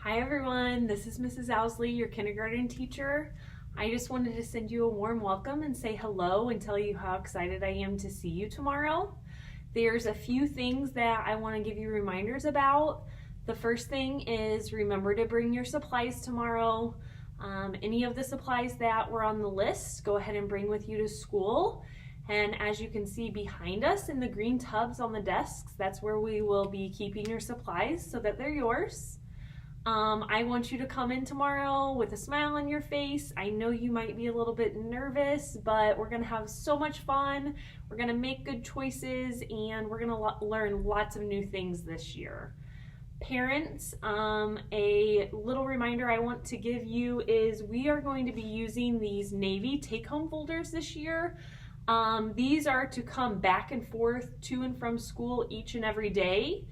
Hi everyone, this is Mrs. Ousley, your kindergarten teacher. I just wanted to send you a warm welcome and say hello and tell you how excited I am to see you tomorrow. There's a few things that I want to give you reminders about. The first thing is remember to bring your supplies tomorrow. Any of the supplies that were on the list, go ahead and bring with you to school. And as you can see behind us in the green tubs on the desks, that's where we will be keeping your supplies so that they're yours. I want you to come in tomorrow with a smile on your face. I know you might be a little bit nervous, but we're going to have so much fun. We're going to make good choices, and we're going to learn lots of new things this year. Parents, a little reminder I want to give you is we are going to be using these Navy take-home folders this year. These are to come back and forth to and from school each and every day.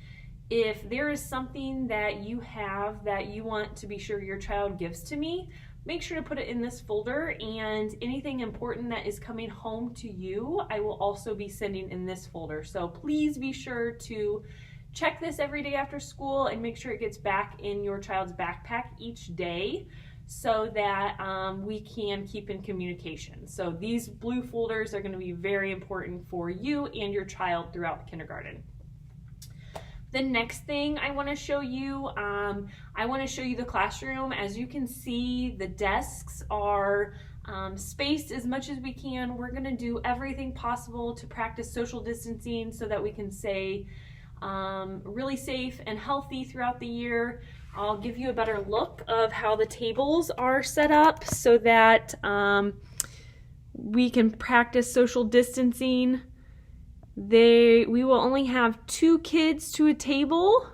If there is something that you have that you want to be sure your child gives to me, make sure to put it in this folder, and anything important that is coming home to you, I will also be sending in this folder. So please be sure to check this every day after school and make sure it gets back in your child's backpack each day so that we can keep in communication. So these blue folders are going to be very important for you and your child throughout the kindergarten. The next thing I want to show you, the classroom. As you can see, the desks are spaced as much as we can. We're going to do everything possible to practice social distancing so that we can stay really safe and healthy throughout the year. I'll give you a better look of how the tables are set up so that we can practice social distancing. We will only have 2 kids to a table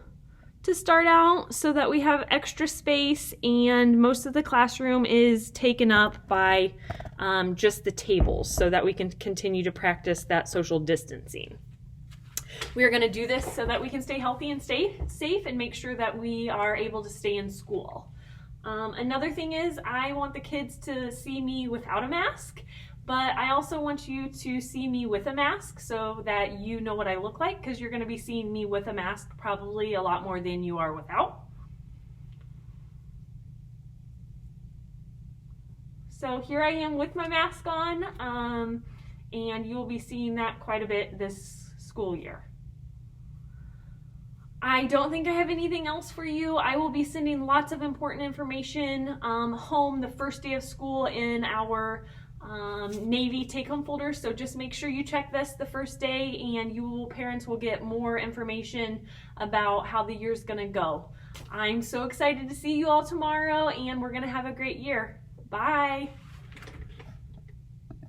to start out so that we have extra space, and most of the classroom is taken up by just the tables so that we can continue to practice that social distancing. We are going to do this so that we can stay healthy and stay safe and make sure that we are able to stay in school. Another thing is I want the kids to see me without a mask, but I also want you to see me with a mask so that you know what I look like, because you're going to be seeing me with a mask probably a lot more than you are without. So here I am with my mask on, and you'll be seeing that quite a bit this school year. I don't think I have anything else for you. I will be sending lots of important information home the first day of school in our Navy take-home folder, so just make sure you check this the first day, and parents will get more information about how the year's gonna go. I'm so excited to see you all tomorrow, and we're gonna have a great year. Bye.